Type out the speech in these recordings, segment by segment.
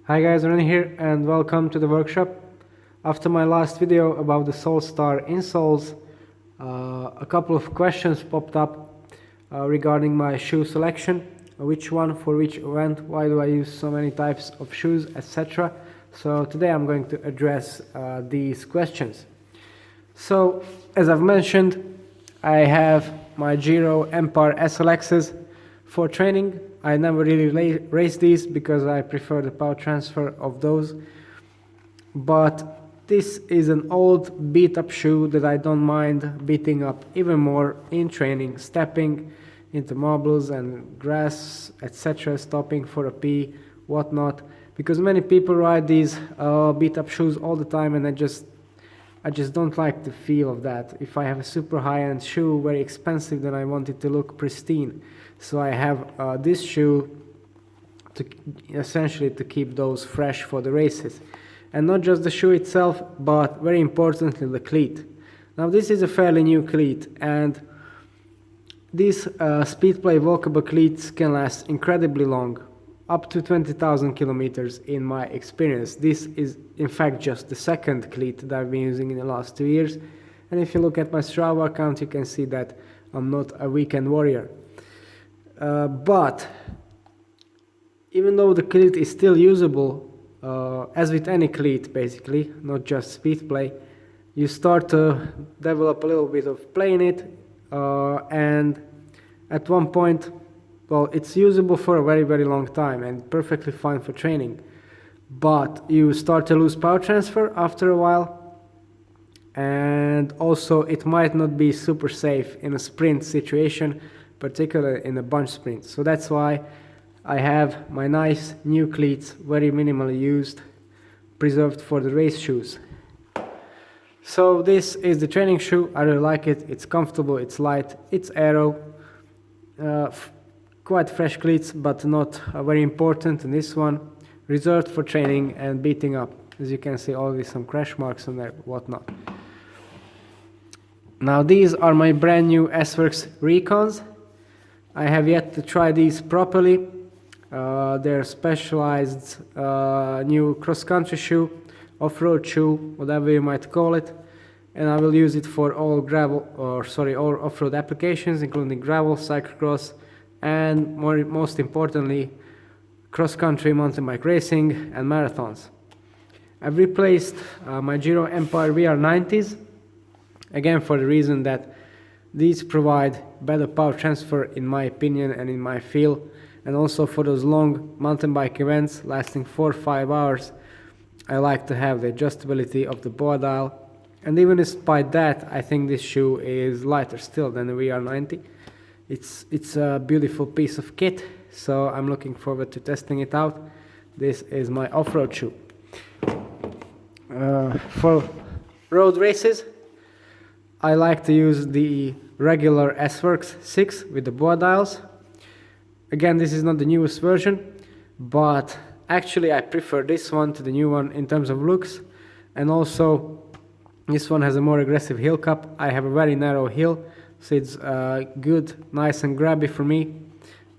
Hi guys, Ren here and welcome to the workshop. After my last video about the Solstar insoles, a couple of questions popped up regarding my shoe selection, which one for which event, why do I use so many types of shoes, etc. So today I'm going to address these questions. So as I've mentioned, I have my Giro Empire SLXs for training. I never really race these because I prefer the power transfer of those. But this is an old beat up shoe that I don't mind beating up even more in training, stepping into marbles and grass, etc., stopping for a pee, whatnot. Because many people ride these beat up shoes all the time and I just don't like the feel of that. If I have a super high-end shoe, very expensive, then I want it to look pristine. So I have this shoe to essentially to keep those fresh for the races. And not just the shoe itself, but very importantly the cleat. Now this is a fairly new cleat, and these Speedplay walkable cleats can last incredibly long, up to 20,000 kilometers in my experience. This is in fact just the second cleat that I've been using in the last 2 years. And if you look at my Strava account, you can see that I'm not a weekend warrior. But even though the cleat is still usable, as with any cleat basically, not just Speedplay, you start to develop a little bit of play in it, and at one point, well, it's usable for a very, very long time and perfectly fine for training. But you start to lose power transfer after a while, and also it might not be super safe in a sprint situation, particularly in a bunch sprint. So that's why I have my nice new cleats, very minimally used, preserved for the race shoes. So this is the training shoe. I really like it. It's comfortable, it's light, it's aero. Quite fresh cleats, but not very important in this one. Reserved for training and beating up. As you can see, already some crash marks on there, whatnot. Now these are my brand new S-Works Recons. I have yet to try these properly. They're specialized new cross-country shoe, off-road shoe, whatever you might call it. And I will use it for all all off-road applications, including gravel, cyclocross, and most importantly, cross-country mountain bike racing and marathons. I've replaced my Giro Empire VR90s, again for the reason that these provide better power transfer in my opinion and in my feel, and also for those long mountain bike events lasting 4 or 5 hours, I like to have the adjustability of the board dial. And even despite that, I think this shoe is lighter still than the VR90. It's a beautiful piece of kit, so I'm looking forward to testing it out. This is my off-road shoe. For road races, I like to use the regular S-Works 6 with the board dials. Again, this is not the newest version, but actually I prefer this one to the new one in terms of looks, and also this one has a more aggressive heel cup. I have a very narrow heel, so it's good, nice and grabby for me.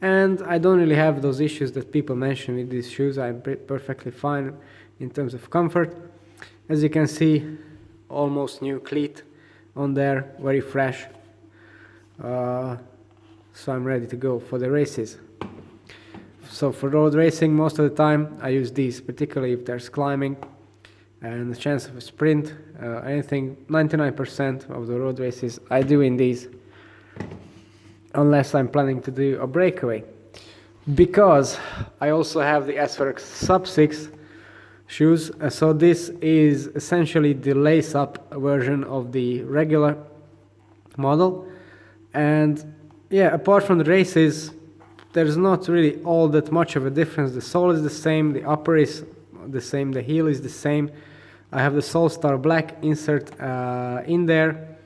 And I don't really have those issues that people mention with these shoes. I'm perfectly fine in terms of comfort. As you can see, almost new cleat on there, very fresh. So I'm ready to go for the races. So for road racing, most of the time I use these, particularly if there's climbing and the chance of a sprint. Anything, 99% of the road races I do in these, unless I'm planning to do a breakaway. Because I also have the S-Works Sub 6 shoes, so this is essentially the lace-up version of the regular model. And yeah, apart from the races, there's not really all that much of a difference. The sole is the same, the upper is the same, the heel is the same. I have the Solstar Black insert in there.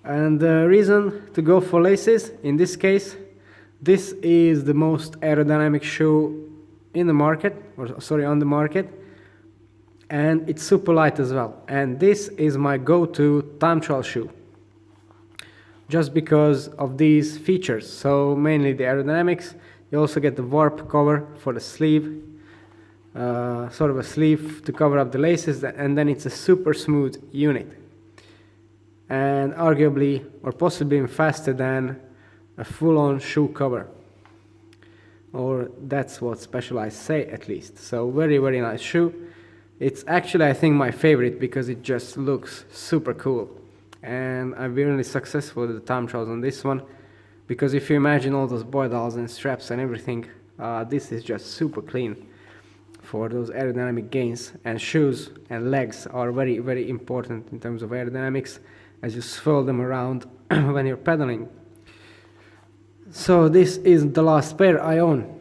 And the reason to go for laces, in this case, this is the most aerodynamic shoe in the market, on the market. And it's super light as well. And this is my go-to time trial shoe, just because of these features. So mainly the aerodynamics. You also get the warp cover for the sleeve. sort of a sleeve to cover up the laces, and then it's a super smooth unit, and arguably or possibly even faster than a full-on shoe cover, or that's what Specialized say at least. So very, very nice shoe. It's actually, I think, my favorite because it just looks super cool, and I've been really successful with the time trials on this one, because if you imagine all those boy dolls and straps and everything, this is just super clean for those aerodynamic gains. And shoes and legs are very, very important in terms of aerodynamics, as you swirl them around when you're pedaling. So this is the last pair I own.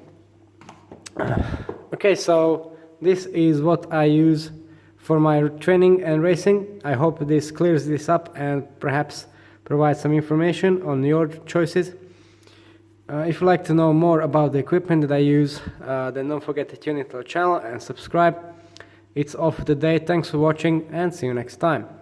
Okay, so this is what I use for my training and racing. I hope this clears this up and perhaps provides some information on your choices. If you'd like to know more about the equipment that I use, then don't forget to tune into our channel and subscribe. It's off the day. Thanks for watching, and see you next time.